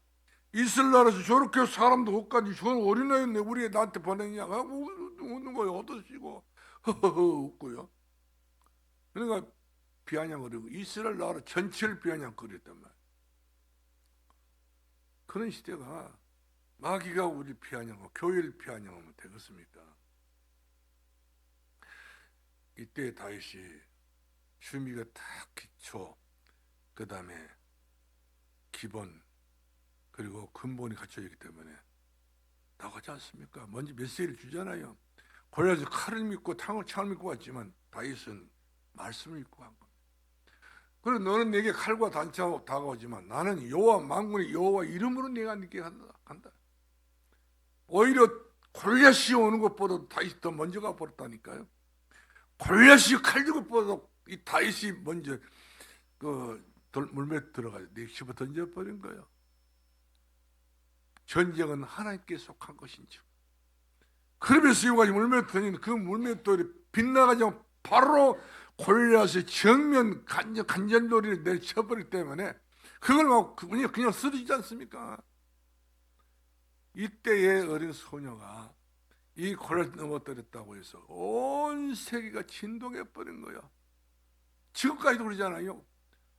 이스라엘에서 저렇게 사람도 옷까지 저런 어린아이였네 우리 나한테 보내냐 하고 웃는 거예요. 어떠시고 허허허 웃고요. 그러니까 비아냥거리고 이스라엘 나라 전체를 비아냥거렸단 말이에요. 그런 시대가 마귀가 우리 비아냥하고 교회를 비아냥하면 되겠습니까? 이때 다윗이 준비가 딱 기초, 그 다음에 기본, 그리고 근본이 갖춰있기 때문에 나가지 않습니까? 먼저 메시지를 주잖아요. 골리앗이 칼을 믿고 창을 믿고 왔지만 다윗은 말씀을 믿고 간 겁니다. 그래 너는 내게 칼과 단차로 다가오지만 나는 여호와 만군의 여호와 이름으로 내가 네게 간다. 오히려 골리앗이 오는 것보다 다윗이 더 먼저 가버렸다니까요. 골리앗이 칼 들고 뻗어 이 다윗이 먼저 그 물맷 들어가서 넥시버 던져버린 거예요. 전쟁은 하나님께 속한 것인지. 그러면서 이거까지 물맷 던진 그 물맷돌이 빗나가지 않고 바로 골리앗의 정면 간전돌이를 내쳐버리기 때문에 그걸 막 그냥 쓰러지지 않습니까? 이때의 어린 소녀가 이 골리앗을 넘어뜨렸다고 해서 온 세계가 진동해버린 거야. 지금까지도 그러잖아요.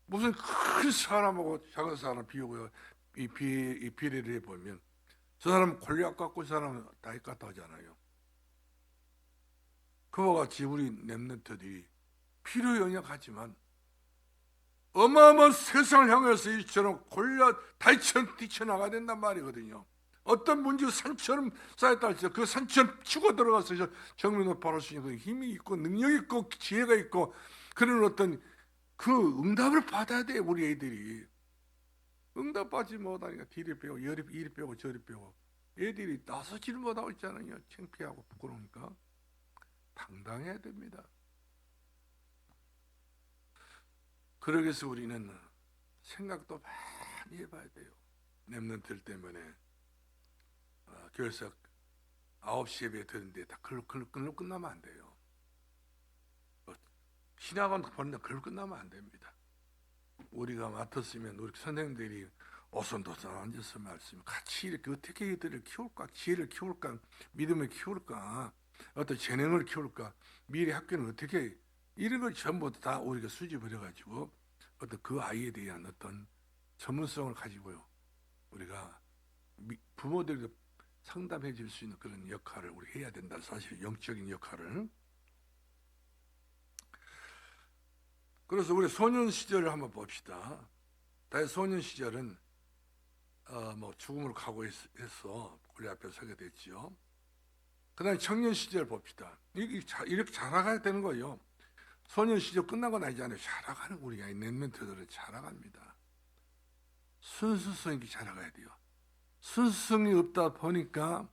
무슨 큰 사람하고 작은 사람 비교고요. 이 비례를 해보면 저 사람은 골리앗 같고 저 사람은 다윗 같다 하잖아요. 그와 같이 우리 렘넌트들이 필요 영역하지만 어마어마한 세상을 향해서 이처럼 골리앗 다윗처럼 뛰쳐나가야 된단 말이거든요. 어떤 문제가 산처럼 쌓였다 할지라도 그 산처럼 치고 들어가서 정면으로 바로 수 있는 힘이 있고 능력이 있고 지혜가 있고 그런 어떤 그 응답을 받아야 돼. 우리 애들이 응답 받지 못하니까 뒤를 빼고 이리 빼고 저리 빼고 애들이 나서지를 못하고 있잖아요. 창피하고 부끄러우니까. 당당해야 됩니다. 그러기 위해서 우리는 생각도 많이 해봐야 돼요. 렘넌트들 때문에 교회에서 9시 예배 드는데 다 글로 끝나면 안 돼요. 신학원 보는데 글로 끝나면 안 됩니다. 우리가 맡았으면 우리 선생님들이 오손도손 앉아서 말씀 같이 이렇게 어떻게 이들을 키울까, 지혜를 키울까, 믿음을 키울까, 어떤 재능을 키울까, 미래 학교는 어떻게 이런 걸 전부 다 우리가 수집을 해가지고 어떤 그 아이에 대한 어떤 전문성을 가지고요 우리가 부모들에게 상담해 줄 수 있는 그런 역할을 우리 해야 된다. 사실 영적인 역할을. 그래서 우리 소년 시절을 한번 봅시다. 다윗 소년 시절은 뭐 죽음으로 각오해서 골리앗 앞에 서게 됐지요. 그다음에 청년 시절 봅시다. 이렇게 자라가야 되는 거예요. 소년 시절 끝난 건 아니잖아요. 자라가는 우리가 렘넌트들은 자라갑니다. 순수성 있게 자라가야 돼요. 순수성이 없다 보니까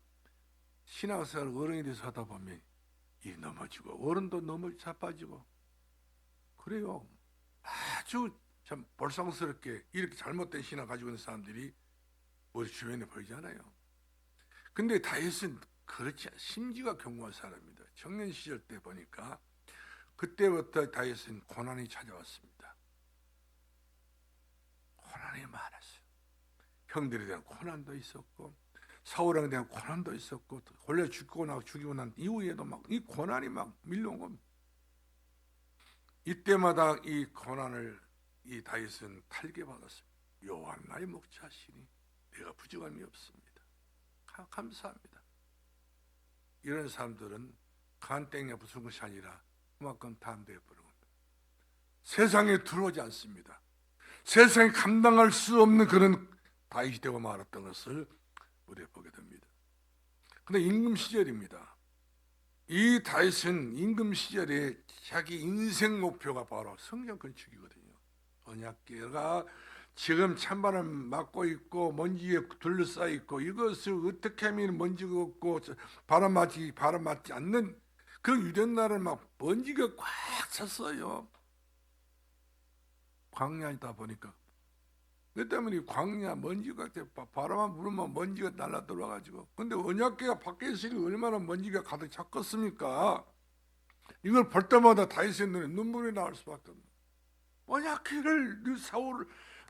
신앙생활 어른이 돼서 하다 보면 이 넘어지고 어른도 넘어 자빠지고 그래요. 아주 참 볼상스럽게 이렇게 잘못된 신앙 가지고 있는 사람들이 우리 주변에 보이잖아요. 근데 다윗은 그렇지 않아. 심지가 견고한 사람입니다. 청년 시절 때 보니까 그때부터 다윗은 고난이 찾아왔습니다. 고난이 많았어요. 형들에 대한 고난도 있었고 사울에 대한 고난도 있었고 원래 죽고 난 이후에도 막 이 고난이 막 밀려온 겁니다. 이때마다 이 고난을 이 다윗은 탈게 받았습니다. 여호와 나의 목자시니 내가 부족함이 없습니다. 감사합니다. 이런 사람들은 간땡이나 부수는 것이 아니라 그만큼 담대해 버린 겁니다. 세상에 들어오지 않습니다. 세상에 감당할 수 없는 그런 다윗이 되고 말았던 것을 우리가 보게 됩니다. 그런데 임금 시절입니다. 이 다윗은 임금 시절에 자기 인생 목표가 바로 성전 건축이거든요. 언약궤가 지금 찬바람 맞고 있고 먼지에 둘러싸여 있고 이것을 어떻게 하면 먼지가 없고 바람 맞지 않는 그 유된 날은 막 먼지가 꽉 찼어요. 광야이다 보니까. 그 때문에 광야 먼지가 바람만 불으면 먼지가 날라 들어와가지고. 근데 언약궤가 밖에 있으니 얼마나 먼지가 가득 찼겠습니까? 이걸 볼 때마다 다윗의 눈에 눈물이 나올 수밖에 없는. 언약궤를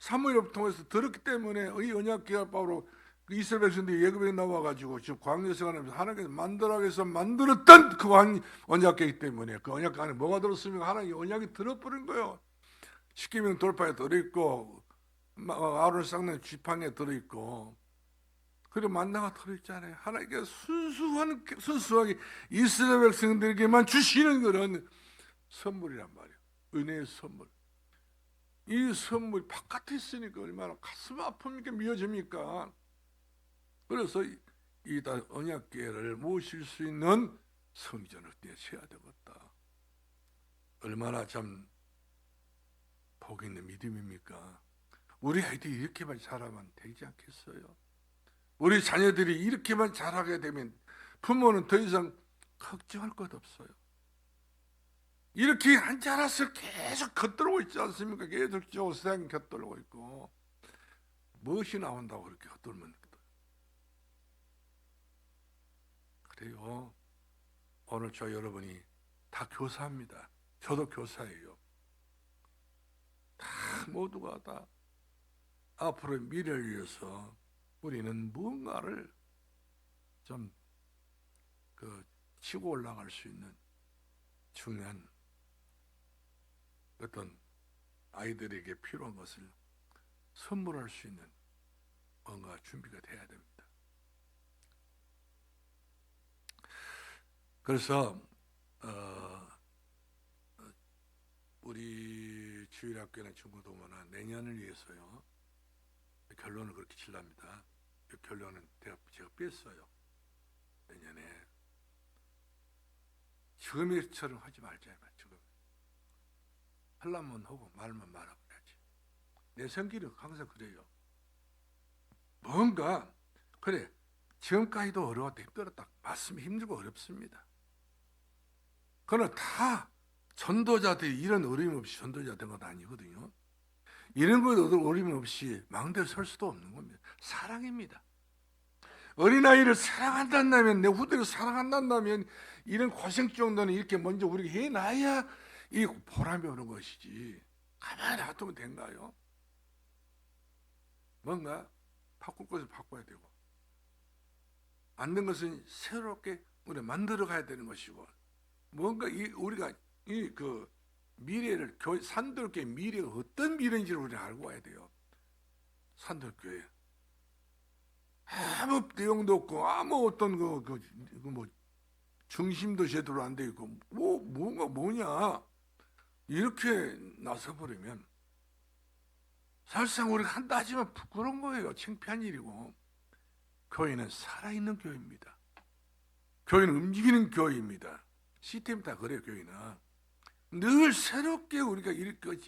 사무엘을 통해서 들었기 때문에 이 언약궤가 바로 이스라엘 백성들이 예굽에 나와가지고 지금 광야에서 가면서 하나님께서 만들라고 해서 만들었던 그 언약궤이기 때문에 그 언약궤 안에 뭐가 들었습니까? 하나님의 언약이 들어버린 거예요. 십계명 돌파에 들어있고 아론 쌍난 지팡이에 들어있고 그리고 만나가 들어있잖아요. 하나님께서 순수하게 이스라엘 백성들에게만 주시는 그런 선물이란 말이에요. 은혜의 선물. 이 선물이 바깥에 있으니까 얼마나 가슴 아픕니까? 미워집니까? 그래서 이 언약궤를 모실 수 있는 성전을 떼셔야 되겠다. 얼마나 참 복 있는 믿음입니까? 우리 아이들이 이렇게만 자라면 되지 않겠어요? 우리 자녀들이 이렇게만 자라게 되면 부모는 더 이상 걱정할 것 없어요. 이렇게 한 자라서 계속 겉돌고 있지 않습니까? 계속 세상에 겉돌고 있고 무엇이 나온다고 그렇게 겉돌면 그래요. 오늘 저 여러분이 다 교사입니다. 저도 교사예요. 다 모두가 다 앞으로의 미래를 위해서 우리는 무언가를 좀 치고 올라갈 수 있는 중요한 어떤 아이들에게 필요한 것을 선물할 수 있는 뭔가 준비가 돼야 됩니다. 그래서 우리 주일학교나 중고등부나 내년을 위해서요 결론을 그렇게 칠랍니다. 그 결론은 제가 뺐어요. 내년에 지금처럼 하지 말자. 지금 하려면 하고 말면 말아버려야지. 내 성질은 항상 그래요. 뭔가 그래 지금까지도 어려웠다 힘들었다 맞습니다. 힘들고 어렵습니다. 그러나 다 전도자들이 이런 어려움 없이 전도자 된 건 아니거든요. 이런 것도 어려움 없이 망대를 설 수도 없는 겁니다. 사랑입니다. 어린아이를 사랑한다면 내 후대를 사랑한다면 이런 고생 정도는 이렇게 먼저 우리가 해놔야 이 보람이 오는 것이지 가만히 놔두면 된가요? 뭔가 바꿀 것을 바꿔야 되고 안 된 것은 새롭게 우리가 만들어 가야 되는 것이고 뭔가 우리가 미래를 산돌교회 미래가 어떤 미래인지를 우리가 알고 와야 돼요. 산돌교회 아무 내용도 없고 아무 어떤 뭐 중심도 제대로 안 돼 있고 뭔가 뭐냐 이렇게 나서 버리면 사실상 우리가 한다 하지만 부끄러운 거예요. 창피한 일이고 교회는 살아있는 교회입니다. 교회는 움직이는 교회입니다. 시스템 다 그래요. 교회는 늘 새롭게 우리가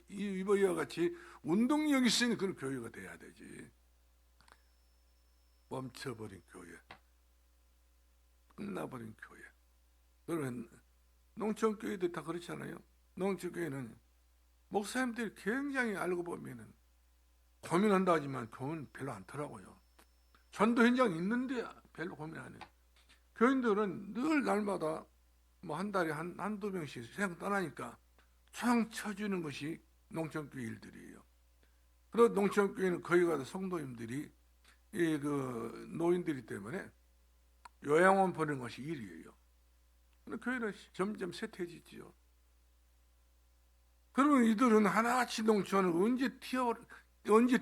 이번과 같이 운동력이 있는 그런 교회가 돼야 되지. 멈춰버린 교회 끝나버린 교회. 그러면 농촌교회도 다 그렇잖아요. 농촌교회는 목사님들이 굉장히 알고 보면은 고민한다 하지만 교훈 별로 않더라고요. 전도 현장이 있는데 별로 고민 안 해요. 교인들은 늘 날마다 뭐 한 달에 한두 명씩 세상 떠나니까 총 쳐주는 것이 농촌교회 일들이에요. 그리고 농촌교회는 거기 가서 성도님들이 그 노인들이 때문에 요양원 보내는 것이 일이에요. 근데 교회는 점점 쇠퇴해지죠. 그러면 이들은 하나같이 농촌을 언제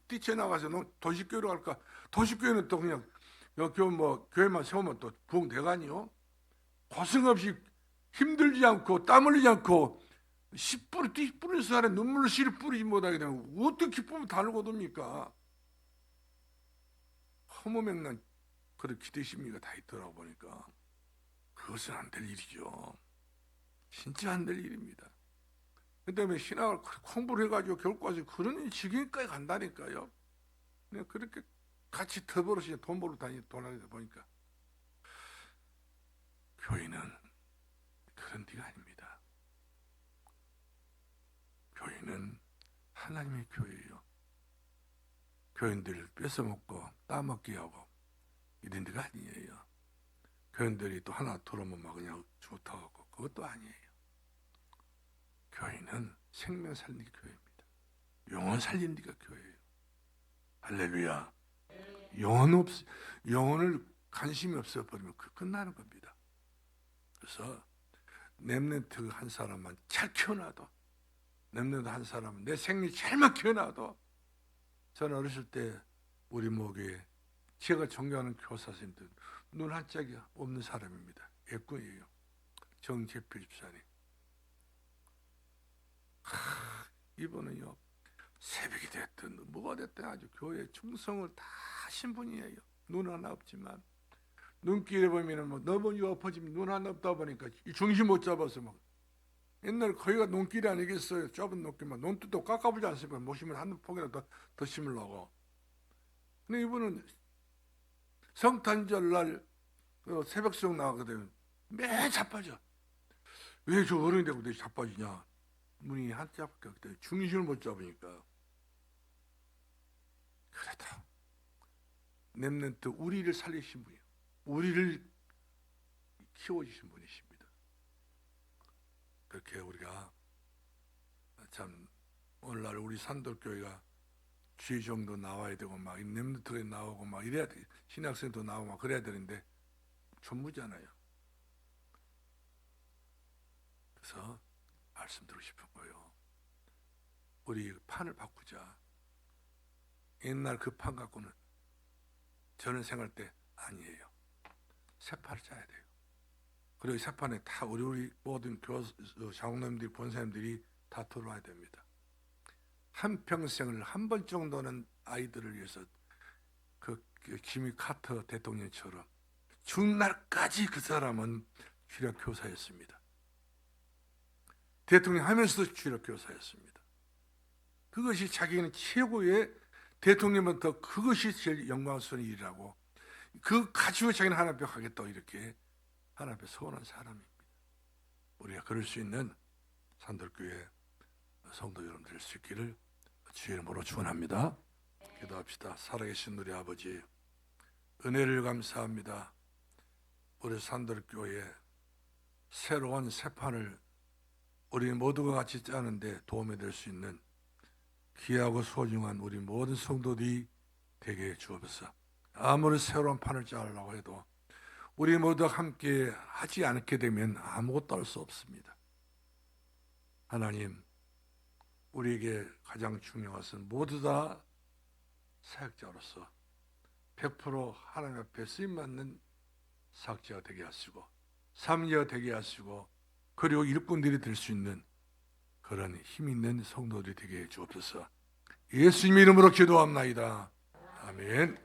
뛰쳐나가서 도시교회로 갈까? 도시교회는 또 그냥 교회만 세우면 또 부흥 대관이요. 고생 없이 힘들지 않고 땀 흘리지 않고 10% 뿌리는 살에 눈물을 씨를 뿌리지 못하게 되면 어떻게 기쁨을 다루고 둡니까? 허무맹랑 그런 기대심리가 다 있더라고 보니까 그것은 안 될 일이죠. 진짜 안 될 일입니다. 그 때문에 신학을 공부를 해가지고 결국 와서 그런 지경까지 간다니까요. 그냥 그렇게 같이 더불어서 돈 벌러 돌아다니다 보니까 교회는 그런 데가 아닙니다. 교회는 하나님의 교회예요. 교인들 뺏어먹고 따먹게 하고 이런 데가 아니에요. 교인들이 또 하나 들어오면 막 그냥 좋다고 하고 그것도 아니에요. 교회는 생명 살리는 교회입니다. 영혼 살리는 데가 교회예요. 할렐루야. 영혼을 관심이 없어버리면 끝나는 겁니다. 그래서 렘넌트 한 사람만 잘 키워놔도, 렘넌트 한 사람은 내 생일 잘만 키워놔도, 저는 어렸을 때 우리 목에 제가 존경하는 교사 선생님들 눈 한 짝이 없는 사람입니다. 애꾼이에요. 정재필 집사님. 이분은요 새벽이 됐든 뭐가 됐든 아주 교회에 충성을 다 하신 분이에요. 눈 하나 없지만 눈길에 보면은 뭐 너무 엎어지면 눈 하나 없다 보니까 중심 못 잡아서 막 옛날에 거기가 눈길이 아니겠어요. 좁은 눈길만 눈도 깎아보지 않습니까? 모시면 한 폭이라도 더 심으려고. 근데 이분은 성탄절날 새벽송 나가거든. 매일 자빠져. 왜 저 어른이 되고 내 자빠지냐? 문이 한짝밖에 없기 때문에 중심을 못 잡으니까. 그래도 렘넌트 우리를 살리신 분이에요. 우리를 키워주신 분이십니다. 그렇게 우리가 참 오늘날 우리 산돌교회가 주일 정도 나와야 되고 막 렘넌트가 나오고 막 이래야 돼. 신학생도 나오고 막 그래야 되는데 전무잖아요. 그래서 말씀드리고 싶은 거예요. 우리 판을 바꾸자. 옛날 그 판 갖고는 저는 생각할 때 아니에요. 새 판을 짜야 돼요. 그리고 새 판에 다 우리 모든 장로님들이 본사님들이 다 들어와야 됩니다. 한평생을 한 번 정도는 아이들을 위해서 그 지미 카터 대통령처럼 죽는 날까지 그 사람은 주력 교사였습니다. 대통령 하면서도 주력 교사였습니다. 그것이 자기는 최고의 대통령은 더 그것이 제일 영광스러운 일이라고 그 가지고 자기는 하나님 앞에 가겠다고 이렇게 하나님 앞에 서원한 사람입니다. 우리가 그럴 수 있는 산돌교회 성도 여러분 될 수 있기를 주의 이름으로 축원합니다. 기도합시다. 살아계신 우리 아버지 은혜를 감사합니다. 우리 산돌교회 새로운 새판을 우리 모두가 같이 짜는데 도움이 될 수 있는 귀하고 소중한 우리 모든 성도들이 되게 해 주옵소서. 아무리 새로운 판을 짜려고 해도 우리 모두 함께 하지 않게 되면 아무것도 할 수 없습니다. 하나님, 우리에게 가장 중요한 것은 모두 다 사역자로서 100% 하나님 앞에 쓰임받는 사역자가 되게 하시고 삼자가 되게 하시고 그리고 일꾼들이 될 수 있는 그런 힘 있는 성도들이 되게 해 주옵소서. 예수님 이름으로 기도합나이다. 아멘.